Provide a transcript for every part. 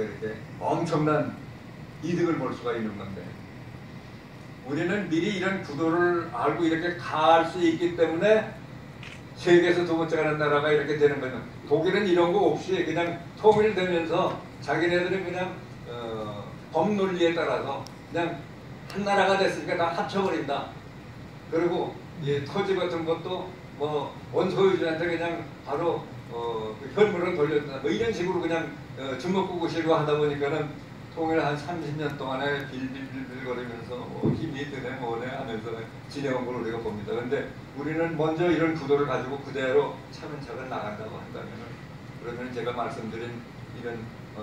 이렇게 엄청난 이득을 볼 수가 있는 건데, 우리는 미리 이런 구도를 알고 이렇게 갈 수 있기 때문에 세계에서 두 번째 가는 나라가 이렇게 되는 거예요. 독일은 이런 거 없이 그냥 통일되면서 자기네들이 그냥 법 논리에 따라서 그냥 한 나라가 됐으니까 다 합쳐버린다. 그리고 이 토지 같은 것도 뭐 원소유주한테 그냥 바로 그 현물을 돌려준다. 뭐 이런 식으로 그냥 주먹구구식으로 하다 보니까는 통일 한 30년 동안에 빌빌빌빌거리면서 힘이 드네 뭐네 하면서 진행한 걸 우리가 봅니다. 근데 우리는 먼저 이런 구도를 가지고 그대로 차근차근 나간다고 한다면은, 그러면 제가 말씀드린 이런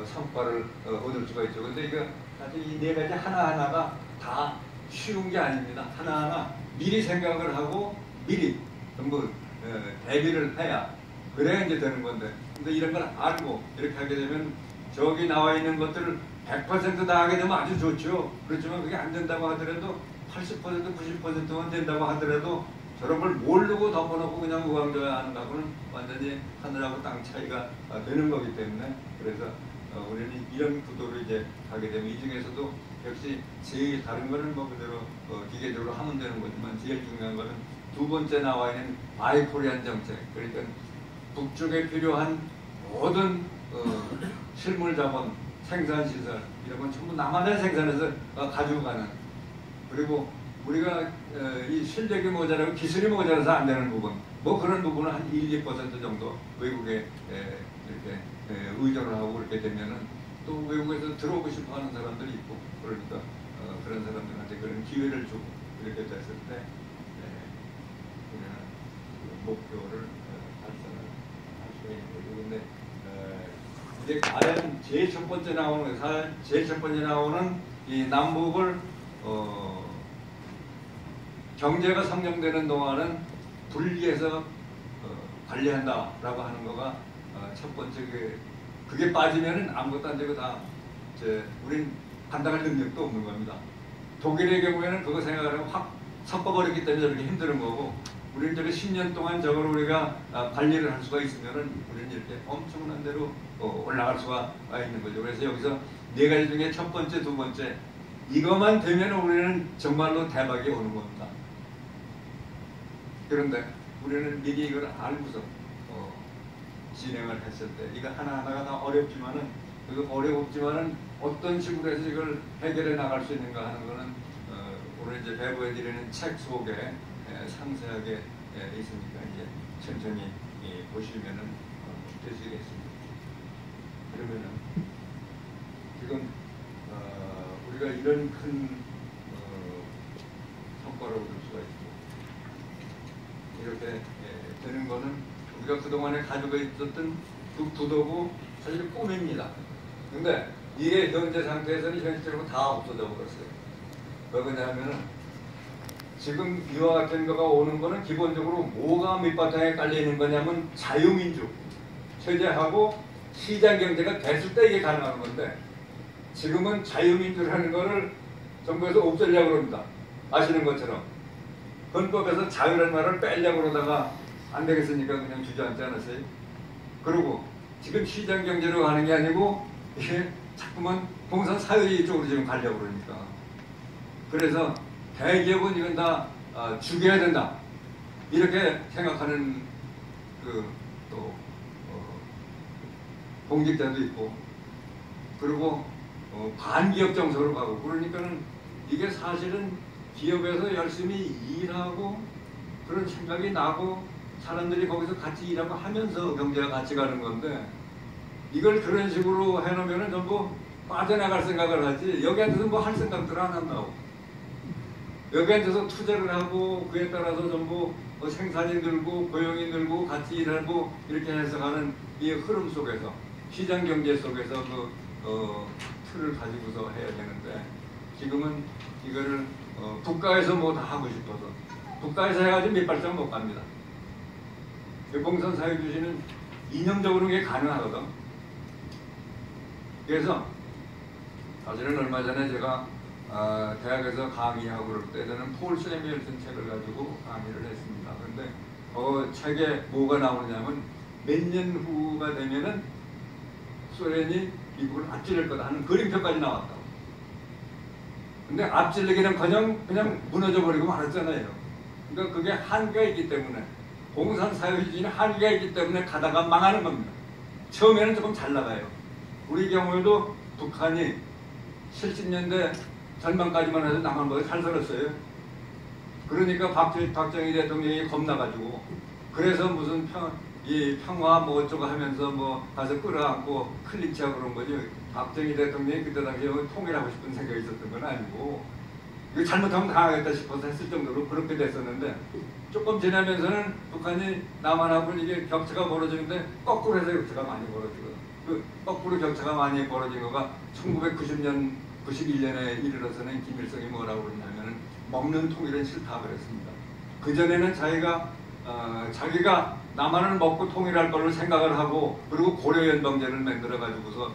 성과를 얻을 수가 있죠. 근데 이거 사실 이 네 가지 하나하나가 다 쉬운 게 아닙니다. 하나하나 미리 생각을 하고 미리 전부 대비를 해야 그래야 이제 되는 건데, 근데 이런 걸 알고 이렇게 하게 되면 저기 나와 있는 것들을 100% 다 하게 되면 아주 좋죠. 그렇지만 그게 안 된다고 하더라도 80% 90%만 된다고 하더라도 저런 걸 모르고 덮어놓고 그냥 우왕좌왕하는 거하고는 완전히 하늘하고 땅 차이가 되는 거기 때문에, 그래서 우리는 이런 구도로 이제 가게 되면 이 중에서도 역시 제일 다른 거는 뭐 그대로 기계적으로 하면 되는 거지만 제일 중요한 거는 두 번째 나와 있는 바이코리안 정책, 그러니까 북쪽에 필요한 모든 실물 자본, 생산시설 이런 건 전부 남한에 생산해서 가지고 가는, 그리고 우리가 이 실력이 모자라고 기술이 모자라서 안 되는 부분, 뭐 그런 부분은 한 1, 2% 정도 외국에 이렇게 의존을 하고 그렇게 되면은 또 외국에서 들어오고 싶어 하는 사람들이 있고, 그러니까 그런 사람들한테 그런 기회를 주고 이렇게 됐을 때 우리는 그 목표를 달성을 할 수가 있는 거죠. 근데 이제 과연 제일 첫 번째 나오는 이 남북을 경제가 성장되는 동안은 분리해서 관리한다라고 하는 거가 첫 번째. 그게 빠지면은 아무것도 안 되고 다 우린 감당할 능력도 없는 겁니다. 독일의 경우에는 그거 생각하면 확 섞어버렸기 때문에 저렇게 힘든 거고, 우리는 저렇게 10년 동안 저걸 우리가 관리를 할 수가 있으면은 우리는 이렇게 엄청난 대로 올라갈 수가 있는 거죠. 그래서 여기서 네 가지 중에 첫 번째, 두 번째 이것만 되면 우리는 정말로 대박이 오는 겁니다. 그런데 우리는 미리 이걸 알고서 진행을 했을 때 이거 하나하나가 다 어렵지만은 어떤 식으로 해서 이걸 해결해 나갈 수 있는가 하는 거는 오늘 이제 배부해 드리는 책 속에 상세하게 있으니까 이제 천천히 보시면은 되시겠습니다. 그러면은 지금 우리가 이런 큰 성과를 얻을 수가 있고 이렇게 되는 거는 우리가 그동안에 가지고 있었던 그 구도고 사실 꿈입니다. 근데 이게 현재 상태에서는 현실적으로 다 없어져 버렸어요. 왜 그러냐면은 지금 이와 같은 거가 오는 거는 기본적으로 뭐가 밑바탕에 깔려 있는 거냐면 자유민주 체제하고 시장 경제가 됐을 때 이게 가능한 건데, 지금은 자유민주라는 거를 정부에서 없애려고 그럽니다. 아시는 것처럼 헌법에서 자유라는 말을 빼려고 그러다가 안 되겠으니까 그냥 주저앉지 않았어요. 그리고 지금 시장 경제로 가는 게 아니고 이게 자꾸만 공산 사회 쪽으로 지금 가려고 그러니까, 그래서 대기업은 이건 다 죽여야 된다 이렇게 생각하는 또 공직자도 있고, 그리고 반기업 정서로 가고, 그러니까는 이게 사실은 기업에서 열심히 일하고 그런 생각이 나고 사람들이 거기서 같이 일하고 하면서 경제가 같이 가는 건데, 이걸 그런 식으로 해놓으면 전부 빠져나갈 생각을 하지 여기 앉아서 뭐 할 생각들 안 한다고. 여기 앉아서 투자를 하고 그에 따라서 전부 생산이 늘고 고용이 늘고 같이 일하고 이렇게 해서 가는 이 흐름 속에서 시장 경제 속에서 그 틀을 가지고서 해야 되는데, 지금은 이거를 국가에서 뭐 다 하고 싶어서 국가에서 해가지고 몇 발짝 못 갑니다. 공산 사회주의는 이념적으로 그게 가능하거든. 그래서 사실은 얼마 전에 제가 대학에서 강의하고 그럴 때 저는 폴 세미얼슨 책을 가지고 강의를 했습니다. 그런데 책에 뭐가 나오냐면 몇 년 후가 되면은 북소련이 미국을 앞지를 거다 하는 그림표까지 나왔다고. 근데 앞질르기는커녕 그냥 무너져버리고 말았잖아요. 그러니까 그게 한계가 있기 때문에, 공산사회주의는 한계가 있기 때문에 가다가 망하는 겁니다. 처음에는 조금 잘 나가요. 우리 경우에도 북한이 70년대 전반까지만 해도 남한보다 잘 살았어요. 그러니까 박정희 대통령이 겁나가지고, 그래서 무슨 평화 뭐 어쩌고 하면서 뭐 가서 끌어안고 클린치하고 그런 거지. 박정희 대통령이 그때 당시에 통일하고 싶은 생각이 있었던 건 아니고, 이거 잘못하면 당하겠다 싶어서 했을 정도로 그렇게 됐었는데, 조금 지나면서는 북한이 남한하고 이게 격차가 벌어지는데 거꾸로 해서 격차가 많이 벌어지거든. 그 거꾸로 격차가 많이 벌어진 거가 1990년, 91년에 이르러서는 김일성이 뭐라고 그러냐면은 먹는 통일은 싫다 그랬습니다. 그전에는 자기가 남한을 먹고 통일할 걸로 생각을 하고, 그리고 고려연방제를 만들어 가지고서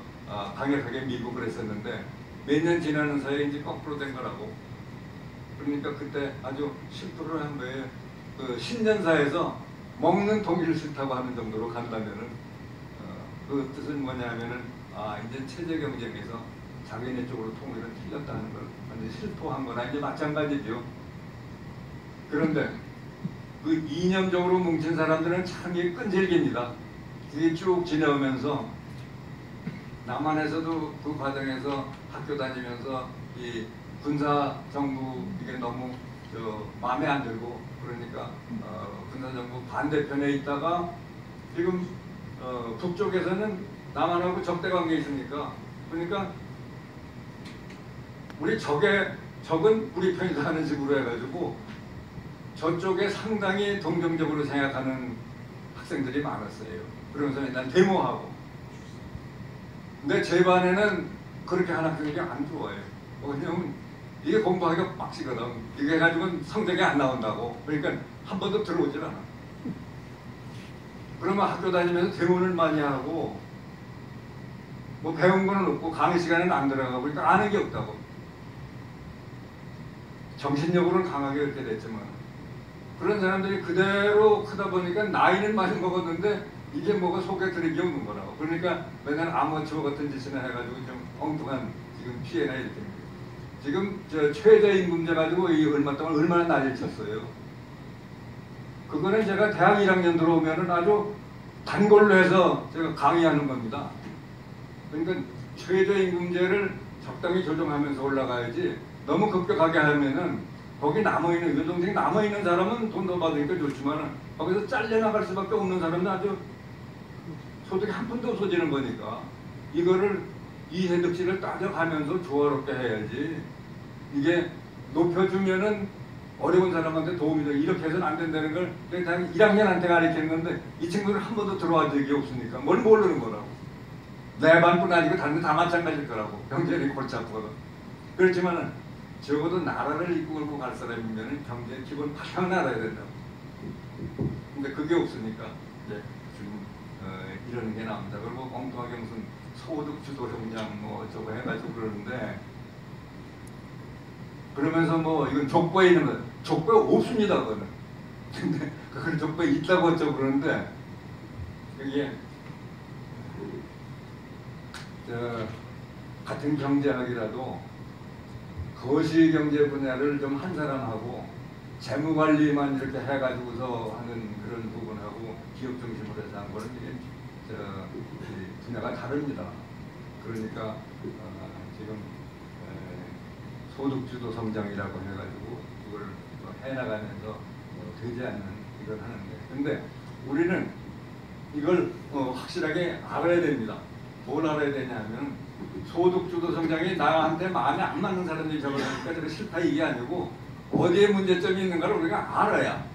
강력하게 밀고 그랬었는데, 몇 년 지나는 사이에 이제 거꾸로 된 거라고. 그러니까 그때 아주 실토를 한 거예요. 그 신년사에서 먹는 통일을 싫다고 하는 정도로 간다면은, 그 뜻은 뭐냐면은, 이제 체제 경쟁에서 자기네 쪽으로 통일은 틀렸다는 걸 완전 실토한 거나 이제 마찬가지죠. 그런데 그 이념적으로 뭉친 사람들은 참 이게 끈질깁니다. 그게 쭉 지나오면서 남한에서도 그 과정에서 학교 다니면서 이 군사 정부 이게 너무 마음에 안 들고, 그러니까 군사 정부 반대편에 있다가 지금 북쪽에서는 남한하고 적대 관계에 있으니까, 그러니까 우리 적은 우리 편이다 하는 식으로 해가지고 저쪽에 상당히 동정적으로 생각하는 학생들이 많았어요. 그러면서 맨날 데모하고. 근데 제 반에는 그렇게 하는 학생들이 안 좋아해요. 왜냐면 이게 공부하기가 빡시거든. 이게 해가지고는 성적이 안 나온다고. 그러니까 한 번도 들어오질 않아. 그러면 학교 다니면서 데모를 많이 하고, 뭐 배운 거는 없고 강의 시간에는 안 들어가고, 그러니까 아는 게 없다고. 정신력으로는 강하게 이렇게 됐지만, 그런 사람들이 그대로 크다 보니까 나이는 많이 먹었는데 이게 뭐가 속에 들이기 없는 거라고. 그러니까 맨날 아마추어 같은 짓이나 해가지고 좀 엉뚱한 지금 피해나 이렇게. 지금 저 최저임금제 가지고 이 얼마 동안 얼마나 난리를 쳤어요. 그거는 제가 대학 1학년 들어오면은 아주 단골로 해서 제가 강의하는 겁니다. 그러니까 최저임금제를 적당히 조정하면서 올라가야지, 너무 급격하게 하면은 거기 남아있는, 유동생이 남아있는 사람은 돈 더 받으니까 좋지만 거기서 잘려나갈 수밖에 없는 사람은 아주 소득이 한 푼도 없어지는 거니까, 이거를 이해득실을 따져가면서 조화롭게 해야지. 이게 높여주면은 어려운 사람한테 도움이 돼. 이렇게 해서는 안 된다는 걸 그냥 1학년한테 가르쳤는데 이 친구는 한 번도 들어와 적이 없으니까 뭘 모르는 거라고. 내 반뿐 아니고 다른 데 다 마찬가지일 거라고. 경제력이 골치 아프거든. 그렇지만은 적어도 나라를 이끌고 갈 사람이면 경제 기본 바탕 알아야 된다고. 근데 그게 없으니까 이제 지금 이런 게 나옵니다. 그리고 엉뚱하게 무슨 소득 주도 형량 뭐 어쩌고 해가지고 그러는데, 그러면서 뭐 이건 족보에 있는 거, 족보에 없습니다 그거는. 근데 그걸 족보에 있다고 어쩌고 그러는데, 이게 같은 경제학이라도 거시경제 분야를 좀 한 사람하고 재무관리만 이렇게 해가지고서 하는 그런 부분하고 기업 중심으로 해서 한 거는 이게 분야가 다릅니다. 그러니까 지금 소득주도 성장이라고 해가지고 그걸 해나가면서 되지 않는 이걸 하는데, 근데 우리는 이걸 확실하게 알아야 됩니다. 뭘 알아야 되냐면, 소득주도 성장이 나한테 마음에 안 맞는 사람들이 적어놓으니까 저거 싫다 이게 아니고 어디에 문제점이 있는가를 우리가 알아야,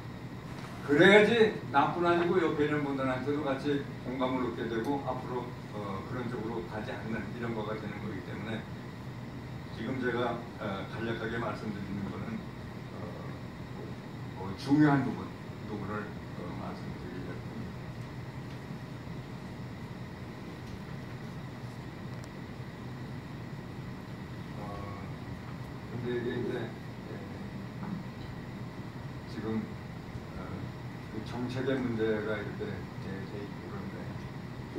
그래야지 나뿐 아니고 옆에 있는 분들한테도 같이 공감을 얻게 되고 앞으로 그런 쪽으로 가지 않는 이런 거가 되는 거기 때문에, 지금 제가 간략하게 말씀드리는 거는 중요한 부분을 말씀드리려고 합니다. 근데 이게 이제 지금 그 정책의 문제가 이렇게 돼 있고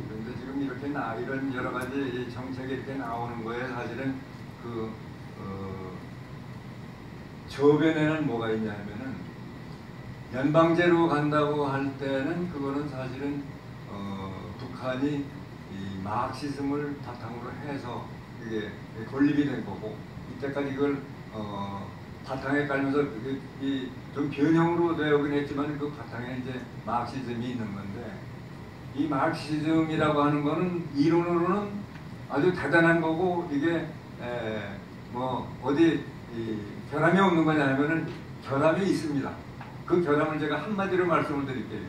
그런데 그래서 지금 이렇게 이런 여러 가지 정책이 이렇게 나오는 거에 사실은 그 저변에는 뭐가 있냐 하면은 연방제로 간다고 할 때는 그거는 사실은 북한이 이 마르크시즘을 바탕으로 해서 이게 건립이 된 거고 이때까지 이걸 바탕에 깔면서 좀 변형으로 되어긴 했지만 그 바탕에 이제 마르크시즘이 있는 건데 이 마르크시즘이라고 하는 거는 이론으로는 아주 대단한 거고 이게 뭐 어디 결함이 없는 거냐 하면은 결함이 있습니다. 그 결함을 제가 한마디로 말씀을 드릴게요.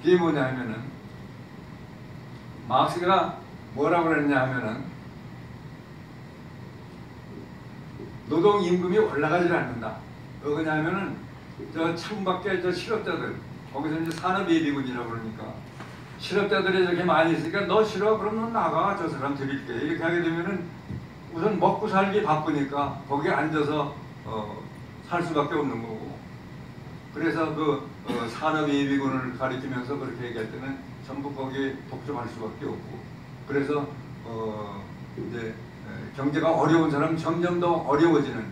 그게 뭐냐 하면은 마르크스가 뭐라고 그랬냐 하면은 노동 임금이 올라가지 않는다. 뭐냐 하면은 저 창밖에 저 실업자들 거기서 이제 산업예비군이라고 그러니까 실업자들이 저렇게 많이 있으니까 너 싫어? 그럼 너 나가. 저 사람 드릴게. 이렇게 하게 되면은 우선 먹고 살기 바쁘니까 거기에 앉아서 살 수밖에 없는 거고 그래서 그 산업예비군을 가리키면서 그렇게 얘기할 때는 전부 거기에 복종할 수밖에 없고 그래서 이제 경제가 어려운 사람은 점점 더 어려워지는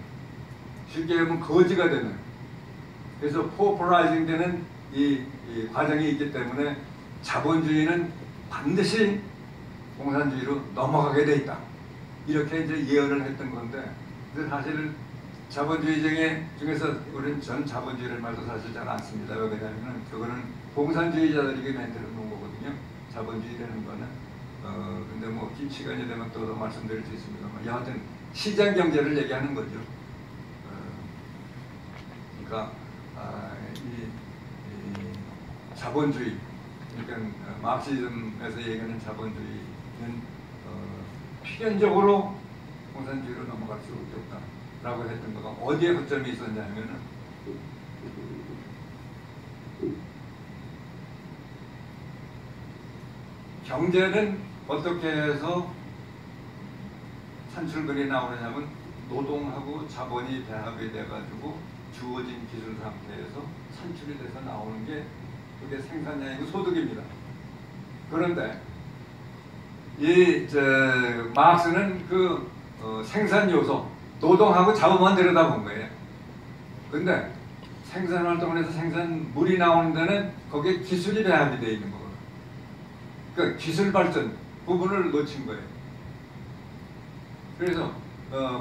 쉽게 얘기하면 거지가 되는 그래서 포퍼라이징 되는 이 과정이 있기 때문에 자본주의는 반드시 공산주의로 넘어가게 돼 있다. 이렇게 이제 예언을 했던 건데 근데 사실은 자본주의 중에서 우리는 전 자본주의를 말도 사실 잘 안 씁니다. 왜냐하면 그거는 공산주의자들에게 만들어 놓은 거거든요. 자본주의라는 거는 근데 뭐 시간이 되면 또 말씀드릴 수 있습니다만 여하튼 시장 경제를 얘기하는 거죠. 그러니까 이 자본주의 그러니까 마르크시즘에서 얘기하는 자본주의는 필연적으로 공산주의로 넘어갈 수밖에 없다라고 했던 거가 어디에 거점이 있었냐 하면은 경제는 어떻게 해서 산출근이 나오느냐면 노동하고 자본이 배합이 돼가지고 주어진 기술 상태에서 산출이 돼서 나오는 게 그게 생산량이고 소득입니다. 그런데 마르크스는 그 생산 요소, 노동하고 자본만 들여다본 거예요. 근데 생산 활동을 해서 생산물이 나오는 데는 거기에 기술이 배합이 되어 있는 거거든요. 그러니까 기술 발전 부분을 놓친 거예요. 그래서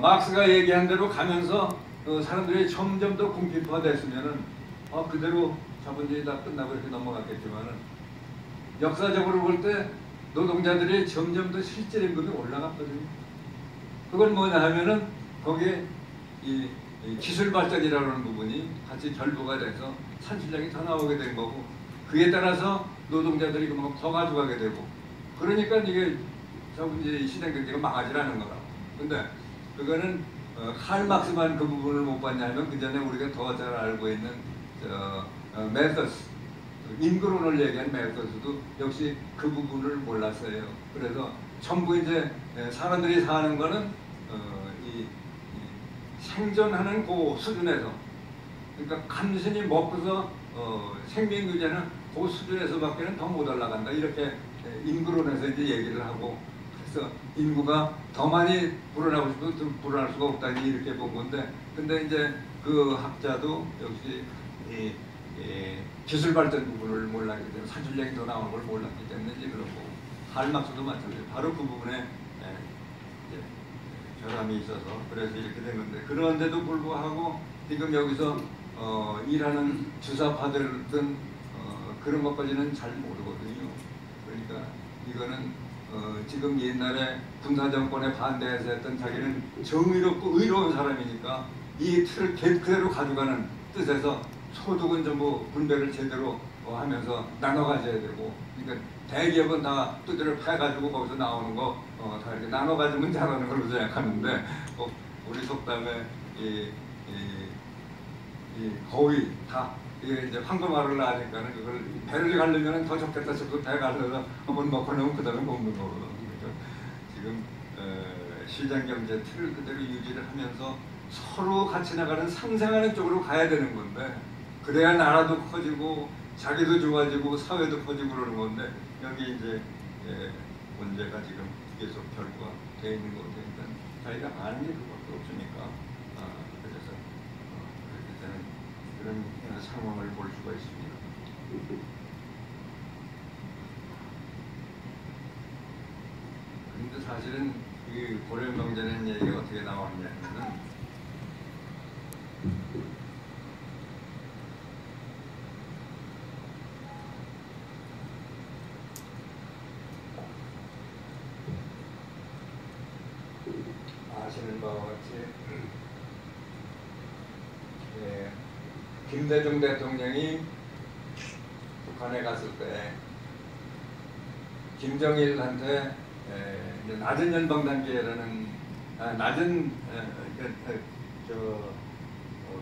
마르크스가 얘기한 대로 가면서 사람들이 점점 더 궁핍화됐으면은 그대로 자본주의 다 끝나고 이렇게 넘어갔겠지만은 역사적으로 볼 때 노동자들이 점점 더 실질 임금이 올라갔거든요. 그건 뭐냐 하면은 거기에 이 기술 발전이라는 부분이 같이 결부가 돼서 산출량이 더 나오게 된 거고 그에 따라서 노동자들이 그만큼 더 가져가게 되고 그러니까 이게 자본주의 시장 경제가 망하지 않은 거라. 근데 그거는 칼 막스만 그 부분을 못 봤냐면 그 전에 우리가 더 잘 알고 있는 메서스 인구론을 얘기한 메서스도 역시 그 부분을 몰랐어요. 그래서 전부 이제 사람들이 사는 거는 이 생존하는 그 수준에서 그러니까 간신히 먹고서 생명 유지는 그 수준에서밖에는 더 못 올라간다. 이렇게 인구론에서 이제 얘기를 하고 그래서 인구가 더 많이 불어나고 싶어도 좀 불어날 수가 없다니 이렇게 본 건데 근데 이제 그 학자도 역시 기술 발전 부분을 몰랐기 때문에 산출량이 더 나오는 걸 몰랐기 때문에 이제 그렇고 칼 막스도 마찬가지예요. 바로 그 부분에 결함이 있어서 그래서 이렇게 된 건데 그런데도 불구하고 지금 여기서 일하는 주사파들은 그런 것까지는 잘 모르거든요. 그러니까 이거는 지금 옛날에 군사정권에 반대해서 했던 자기는 정의롭고 의로운 사람이니까 이 틀을 그대로 가져가는 뜻에서 소득은 전부 분배를 제대로 하면서 나눠 가져야 되고 그러니까 대기업은 다 뜻대로 파가지고 거기서 나오는 거 다 이렇게 나눠 가지면 잘하는 걸로 생각하는데 우리 속담에 거의 다 이게 이제 황금알을 낳으니까는 그걸 배를 가려면 더 좋겠다 싶어서 배 가려서 한번 먹고 나면 그 다음에 먹는 거거든요. 그러니까 지금 시장 경제 틀을 그대로 유지를 하면서 서로 같이 나가는 상생하는 쪽으로 가야 되는 건데 그래야 나라도 커지고 자기도 좋아지고 사회도 커지고 그러는 건데 여기 이제 문제가 지금 계속 결부가 되어 있는 것 같으니까 자기가 아는 게 그것도 없으니까 그래서 그렇게 되는 그런 상황을 볼 수가 있습니다. 근데 사실은 이 고려명제라는 얘기가 어떻게 나왔냐면은 아시는 바와 같이 김대중 대통령이 북한에 갔을 때 김정일한테 낮은 연방 단계라는 낮은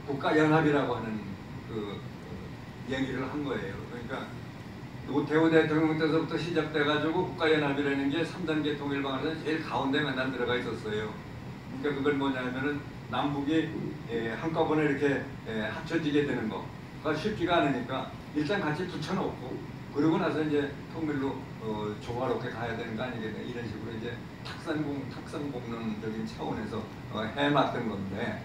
국가연합이라고 하는 그 얘기를 한 거예요. 그러니까 노태우 대통령 때서부터 시작돼가지고 국가연합이라는 게 3단계 통일방안에서 제일 가운데 맨날 들어가 있었어요. 그러니까 그걸 뭐냐면은 남북이 한꺼번에 이렇게 합쳐지게 되는 거가 쉽지가 않으니까 일단 같이 붙여놓고 그러고 나서 이제 통일로 조화롭게 가야 되는 거 아니겠냐 이런 식으로 이제 탁상공론적인 차원에서 해놨던 건데,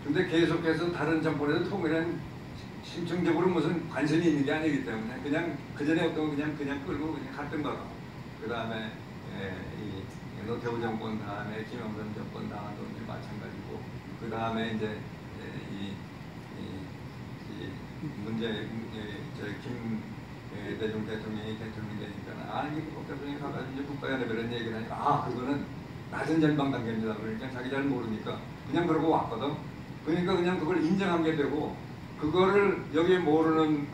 근데 계속해서 다른 정권에서 통일은 심층적으로 무슨 관심이 있는 게 아니기 때문에 그냥 그 전에 어떤 그냥 끌고 그냥 갔던 거고, 그 다음에 이 노태우 정권 다음에 김영삼 정권 다음도 이제 마찬가지고, 그 다음에 이제 김대중 대통령이 되니까 김 대통령이 가가지고 이제 국가연합이라는 얘기를 하니까 그거는 낮은 연방 단계입니다. 그러니까 자기 잘 모르니까 그냥 그러고 왔거든. 그러니까 그냥 그걸 인정한 게 되고, 그거를 여기 모르는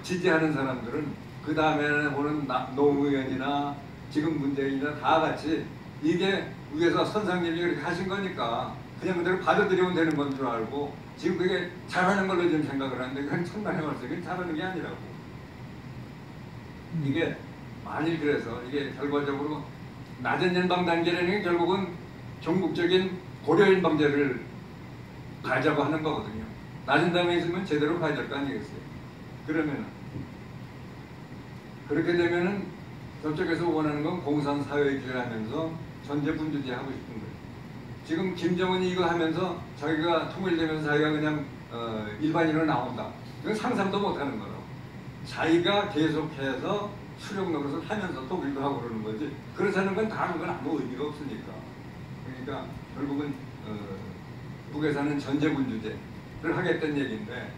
지지하는 사람들은 그 다음에는 오는 노무현이나 지금 문재인이나 다 같이 이게 위에서 선상님이 그렇게 하신 거니까 그냥 그대로 받아들이면 되는 건 줄 알고 지금 그게 잘하는 걸로 지금 생각을 하는데 그건 천만의 말씀. 그게 잘하는 게 아니라고. 이게 만일 그래서 이게 결과적으로 낮은 연방 단계라는 게 결국은 전국적인 고려 연방제를 가자고 하는 거거든요. 낮은 단계에 있으면 제대로 가야 될 거 아니겠어요? 그러면은 그렇게 되면은 저쪽에서 원하는 건 공산사회주의 하면서 전제분주제 하고 싶은 거예요. 지금 김정은이 이거 하면서 자기가 통일되면서 자기가 그냥 일반인으로 나온다. 이건 상상도 못하는 거라고. 자기가 계속해서 수령 노릇을 하면서 독일도 하고 그러는 거지. 그렇지 않은 건 다른 건 아무 의미가 없으니까. 그러니까 결국은 북에서는 전제분주제를 하겠다는 얘기인데,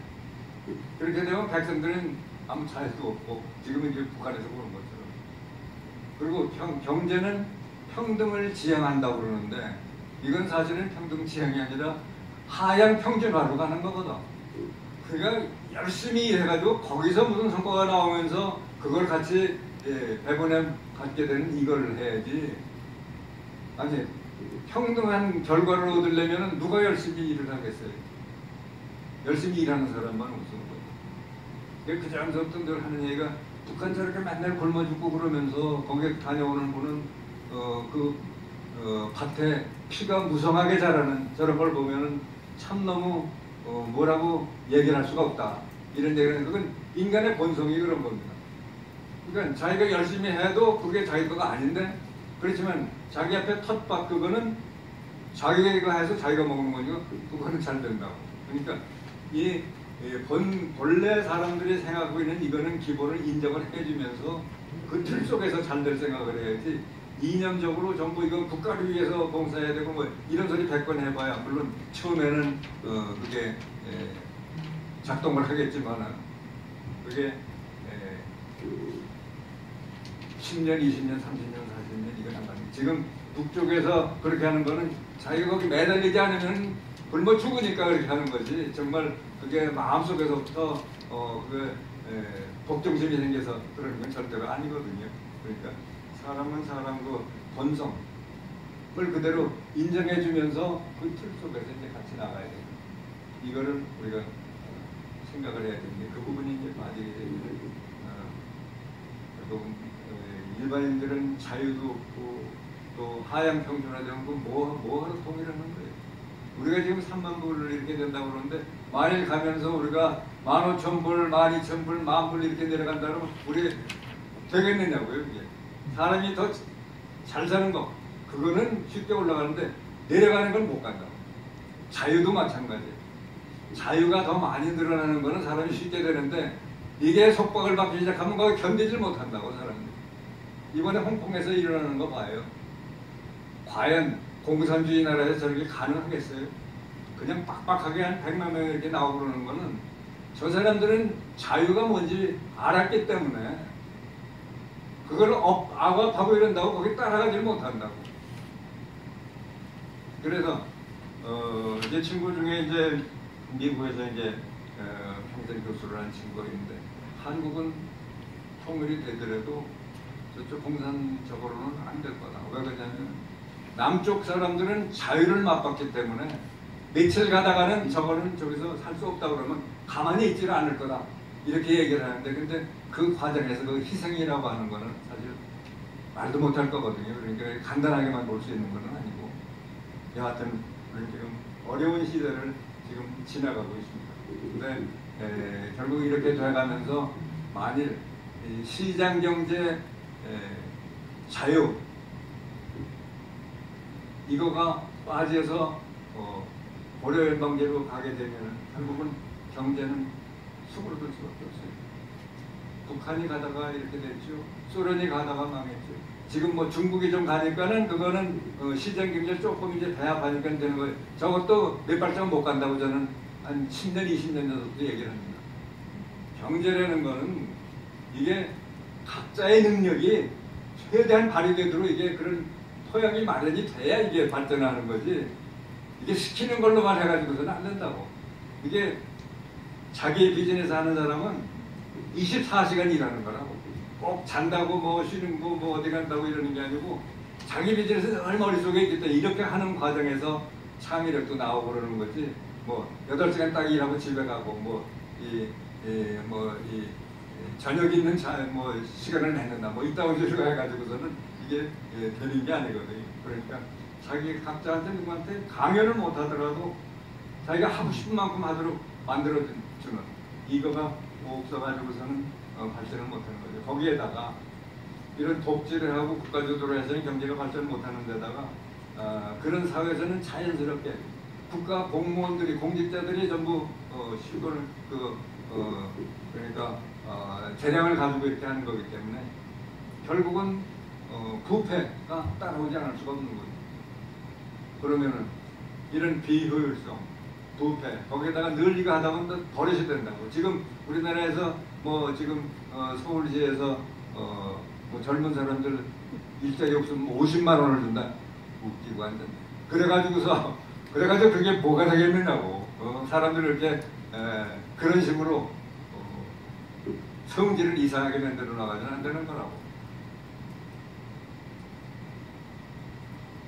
그렇게 되면 백성들은 아무 자유도 없고 지금은 이제 북한에서 그런 것처럼. 그리고 경제는 평등을 지향한다고 그러는데 이건 사실은 평등 지향이 아니라 하향 평준화로 가는 거거든. 그러니까 열심히 일해가지고 거기서 무슨 성과가 나오면서 그걸 같이 배분해 갖게 되는 이걸 해야지. 아니 평등한 결과를 얻으려면 누가 열심히 일을 하겠어요? 열심히 일하는 사람만 우선 거예요. 그 자연스럽던 늘 하는 얘기가 북한 저렇게 맨날 굶어 죽고 그러면서 거기에 다녀오는 분은 밭에 피가 무성하게 자라는 저런 걸 보면은 참 너무 뭐라고 얘기를 할 수가 없다. 이런 얘기는 그건 인간의 본성이 그런 겁니다. 그러니까 자기가 열심히 해도 그게 자기 거가 아닌데, 그렇지만 자기 앞에 텃밭 그거는 자기가 해서 자기가 먹는 거니까 그거는 잘 된다고. 그러니까 본래 사람들이 생각하고 있는 이거는 기본을 인정을 해주면서 그 틀 속에서 잘 될 생각을 해야지, 이념적으로 전부 이건 국가를 위해서 봉사해야 되고 뭐 이런 소리 100번 해봐야 물론 처음에는 그게 작동을 하겠지만 그게 10년, 20년, 30년, 40년 이건 안 가는. 지금 북쪽에서 그렇게 하는 거는 자기가 거기 매달리지 않으면 굶어 죽으니까 그렇게 하는 거지. 정말 그게 마음속에서부터 복종심이 생겨서 그러는 건 절대로 아니거든요. 그러니까 사람은 사람 그 본성을 그대로 인정해주면서 그 틀 속에서 이제 같이 나가야 돼요. 이거를 우리가 생각을 해야 되는데 그 부분이 이제 빠지게 되면 일반인들은 자유도 없고 또 하향 평준화되는 거 뭐하러 통일하는 거예요. 우리가 지금 3만 불을 이렇게 된다고 그러는데 만일 가면서 우리가 15,000불, 12,000불, 10,000불 이렇게 내려간다 그러면 우리 되겠느냐고요. 이게 사람이 더 잘 사는 거 그거는 쉽게 올라가는데 내려가는 건 못 간다. 자유도 마찬가지예요. 자유가 더 많이 늘어나는 거는 사람이 쉽게 되는데 이게 속박을 받기 시작하면 거기 견디질 못한다고 사람들이. 이번에 홍콩에서 일어나는 거 봐요. 과연 공산주의 나라에서 저렇게 가능하겠어요? 그냥 빡빡하게 한 100만 명 이렇게 나오고 그러는 거는 저 사람들은 자유가 뭔지 알았기 때문에 그걸 악업하고 이런다고 거기 따라가지 못한다고. 그래서 제 친구 중에 이제 미국에서 이제 평생 교수를 한 친구가 있는데 한국은 통일이 되더라도 저쪽 공산적으로는 안 될 거다. 왜 그러냐면 남쪽 사람들은 자유를 맛봤기 때문에 며칠 가다가는 저거는 저기서 살 수 없다 그러면 가만히 있지를 않을 거다. 이렇게 얘기를 하는데 근데 그 과정에서 그 희생이라고 하는 거는 사실 말도 못할 거거든요. 그러니까 간단하게만 볼 수 있는 건 아니고 여하튼 우리 지금 어려운 시대를 지금 지나가고 있습니다. 근데 결국 이렇게 돼가면서 만일 시장경제 자유 이거가 빠져서 고려연방제로 가게 되면 결국은 경제는 수그러들 수밖에 없어요. 북한이 가다가 이렇게 됐죠. 소련이 가다가 망했죠. 지금 뭐 중국이 좀 가니까는 그거는 시장 경제 조금 이제 배합하니까 되는 거예요. 저것도 몇 발짝 못 간다고 저는 한 10년, 20년 전부터 얘기를 합니다. 경제라는 거는 이게 각자의 능력이 최대한 발휘되도록 이게 그런 토양이 마련이 돼야 이게 발전하는 거지. 이게 시키는 걸로만 해가지고서는 안 된다고. 이게 자기 비즈니스 하는 사람은 24시간 일하는 거라고. 꼭 잔다고 뭐 쉬는 거 뭐 어디 간다고 이러는 게 아니고 자기 비즈니스 늘 머릿속에 있기 때문에 이렇게 하는 과정에서 창의력도 나오고 그러는 거지. 뭐 8시간 딱 일하고 집에 가고 뭐 저녁 있는 뭐 시간을 내는다 뭐 이따위 식으로 해가지고서는 이게 되는 게 아니거든요. 그러니까 자기 각자한테 누구한테 강요를 못 하더라도 자기가 하고 싶은 만큼 하도록 만들어주는 이거가 없어가지고서는 발전을 못하는 거죠. 거기에다가 이런 독재를 하고 국가주도로 해서는 경제가 발전 못하는 데다가 그런 사회에서는 자연스럽게 국가 공무원들이 공직자들이 전부 시골 그러니까 재량을 가지고 이렇게 하는 거기 때문에 결국은 부패가 따라오지 않을 수가 없는 거죠. 그러면은 이런 비효율성, 부패 거기에다가 늘 이거 하다 보면 버릇이 된다고. 지금 우리나라에서 뭐 지금 서울시에서 뭐 젊은 사람들 일자리 없으면 50만 원을 준다. 웃기고 완전. 그래가지고 그게 뭐가 되겠느냐고. 사람들을 이렇게 그런 식으로 성질을 이상하게 만들어 나가지는 안 되는 거라고.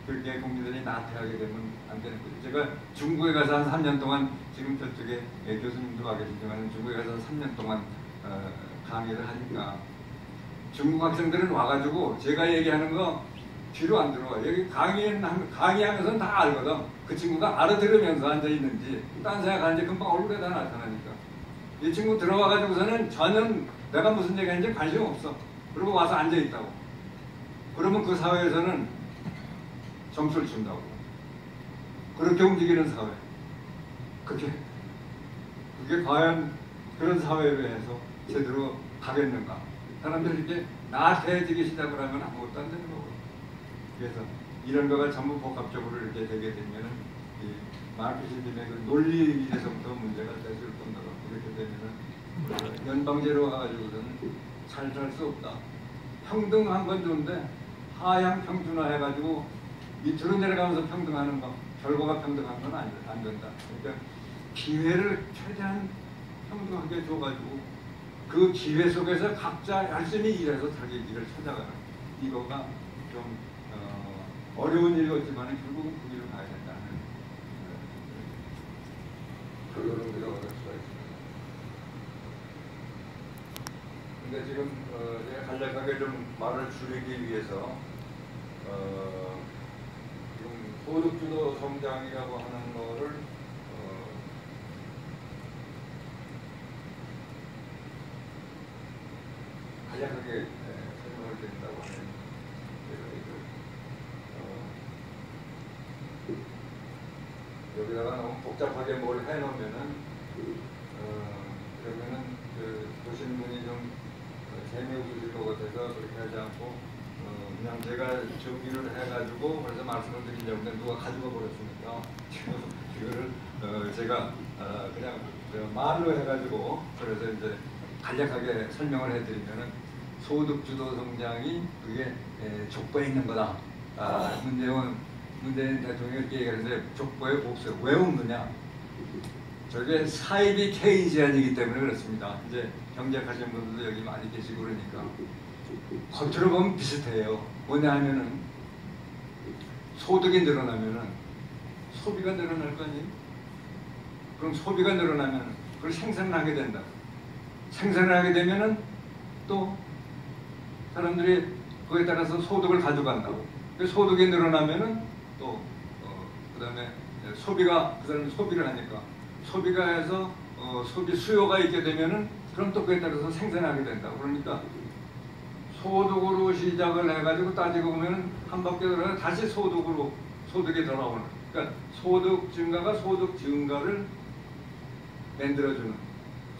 그렇게 국민들이 나태하게 되면 안 되는 거죠. 제가 중국에 가서 한 3년 동안 지금 저쪽에 교수님도 와 계시지만 중국에 가서 3년 동안 강의를 하니까 중국 학생들은 와가지고 제가 얘기하는 거 귀로 안 들어와. 여기 강의하면서는 다 알거든. 그 친구가 알아들으면서 앉아있는지 딴 생각하는지 금방 얼굴에 다 나타나니까. 이 친구 들어와가지고서는 전혀 내가 무슨 얘기하는지 관심 없어. 그리고 와서 앉아있다고. 그러면 그 사회에서는 점수를 준다고. 그렇게 움직이는 사회. 그게 과연 그런 사회에 대해서 제대로 가겠는가. 사람들이 이렇게 나태해지기 시작을 하면 아무것도 안 되는 거고. 그래서 이런 거가 전부 복합적으로 이렇게 되게 되면은 이 마르크시즘의 그 논리에서부터 문제가 됐을 뿐더러 이렇게 되면은 연방제로 가가지고서는 잘 살 수 없다. 평등한 건 좋은데 하향 평준화 해가지고 밑으로 내려가면서 평등하는 거, 결과가 평등한 건 안 된다. 그러니까 기회를 최대한 평등하게 줘가지고 그 기회 속에서 각자 열심히 일해서 자기 길을 찾아가는 이거가 좀 어려운 일이었지만 결국은 그 길을 가야 된다는 결론을 내려갈 수가 있습니다. 근데 지금 제가 간략하게 좀 말을 줄이기 위해서 지금 소득주도 성장이라고 하는 거를 간략하게 된다고 하네요. 여기다가 너무 복잡하게 뭘 해놓으면은 그러면은 보시는 분이 좀 재미없으실 것 같아서 그렇게 하지 않고 그냥 제가 정리를 해가지고 그래서 말씀을 드리려고 했는데 누가 가지고 버렸으니까 이거를 제가 그냥 말로 해가지고 그래서 이제 간략하게 설명을 해드리면은 소득주도 성장이 그게 족보에 있는 거다. 문재인 대통령이 이렇게 얘기하는데 족보에 없어요. 왜 없느냐? 저게 사이비 케인시안이기 때문에 그렇습니다. 이제 경제하시는 분들도 여기 많이 계시고 그러니까 겉으로 보면 비슷해요. 뭐냐 하면은 소득이 늘어나면은 소비가 늘어날 거 아니에요? 그럼 소비가 늘어나면 그걸 생산을 하게 된다. 생산을 하게 되면은 또 사람들이 그에 따라서 소득을 가져간다고. 소득이 늘어나면은 또 그다음에 소비가 그 사람이 소비를 하니까 소비가 해서 소비 수요가 있게 되면은 그럼 또 그에 따라서 생산하게 된다. 그러니까 소득으로 시작을 해가지고 따지고 보면은 한 바퀴 돌아서 다시 소득이 돌아오는. 그러니까 소득 증가가 소득 증가를 만들어주는,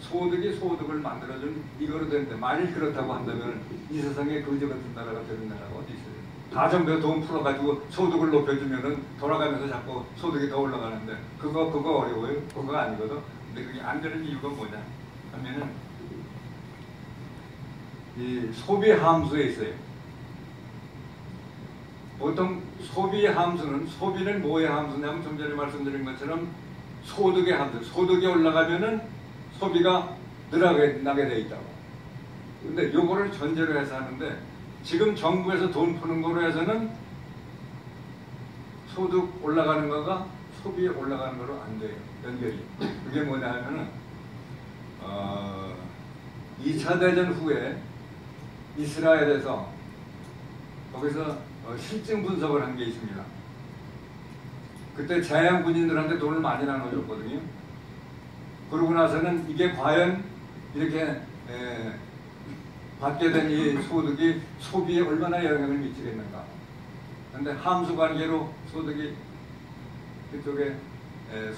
소득이 소득을 만들어주는 이거로 되는데 만일 그렇다고 한다면 이 세상에 거지 같은 나라가 되는 나라가 어디 있어요? 다 전부 돈 풀어가지고 소득을 높여주면은 돌아가면서 자꾸 소득이 더 올라가는데 그거 어려워요? 그거 아니거든. 근데 그게 안 되는 이유가 뭐냐 하면은 이 소비 함수에 있어요. 보통 소비 함수는 소비는 뭐의 함수냐면 좀 전에 말씀드린 것처럼 소득의 함수. 소득이 올라가면은 소비가 늘어나게 돼 있다고. 근데 요거를 전제로 해서 하는데 지금 정부에서 돈 푸는 거로 해서는 소득 올라가는 거가 소비 올라가는 거로 안 돼요. 연결이. 그게 뭐냐 하면은 2차 대전 후에 이스라엘에서 거기서 실증 분석을 한 게 있습니다. 그때 자양 군인들한테 돈을 많이 나눠줬거든요. 그러고 나서는 이게 과연 이렇게 받게 된 이 소득이 소비에 얼마나 영향을 미치겠는가. 그런데 함수 관계로 소득이 그쪽에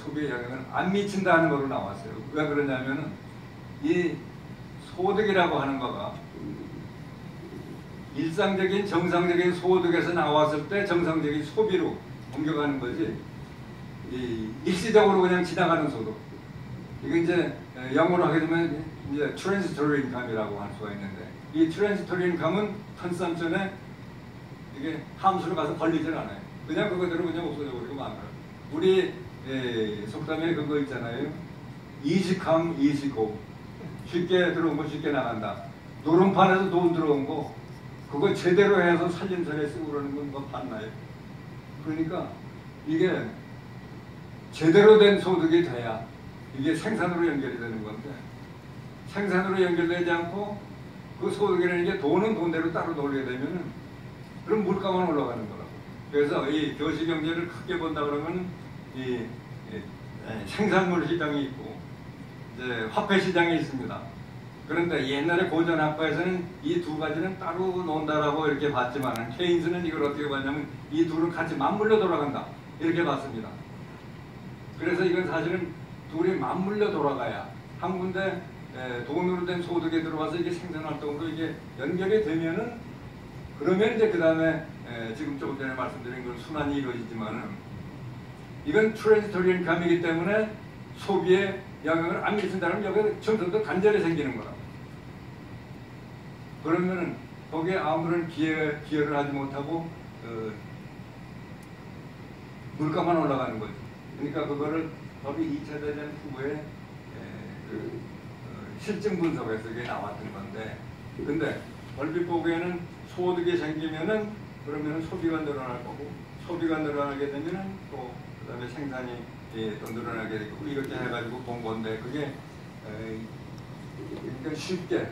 소비에 영향을 안 미친다는 거로 나왔어요. 왜 그러냐면은 이 소득이라고 하는 거가 일상적인 정상적인 소득에서 나왔을 때 정상적인 소비로 옮겨가는 거지 일시적으로 그냥 지나가는 소득. 이게 이제 영어로 하게 되면 이제 transitory income이라고 할 수가 있는데 이 transitory income은 컨섬션에 이게 함수로 가서 걸리질 않아요. 그냥 그거대로 그냥 없어져 버리고 만들어. 우리 속담에 그거 있잖아요. easy come, easy go. 쉽게 들어온 거 쉽게 나간다. 노름판에서 돈 들어온 거 그거 제대로 해서 살림살이에 쓰고 그러는 건 뭐 봤나요? 그러니까 이게 제대로 된 소득이 돼야 이게 생산으로 연결이 되는 건데 생산으로 연결되지 않고 그 소득이라는 게 돈은 돈대로 따로 놀게 되면은 그럼 물가만 올라가는 거라고. 그래서 이 교시경제를 크게 본다 그러면 이 생산물 시장이 있고 이제 화폐 시장이 있습니다. 그런데 옛날에 고전 학파에서는 이 두 가지는 따로 논다라고 이렇게 봤지만 케인스는 이걸 어떻게 봤냐면 이 둘은 같이 맞물려 돌아간다 이렇게 봤습니다. 그래서 이건 사실은 둘이 맞물려 돌아가야 한 군데 돈으로 된 소득이 들어와서 이게 생산활동으로 이게 연결이 되면은 그러면 이제 그 다음에 지금 조금 전에 말씀드린 건 순환이 이루어지지만은 이건 트랜지토리 인컴이기 때문에 소비에 영향을 안 미친다면 여기에 점점 간절히 생기는 거라. 그러면은 거기에 아무런 기여를 하지 못하고 물가만 올라가는 거죠. 그러니까 그거를 법이 2차 대전 후에 실증 분석에서 이게 나왔던 건데, 근데 얼핏 보기에는 소득이 생기면은 그러면은 소비가 늘어날 거고, 소비가 늘어나게 되면은 또 그다음에 생산이 또 늘어나게 되고 이렇게 해가지고 본 건데 그게 그러니까 쉽게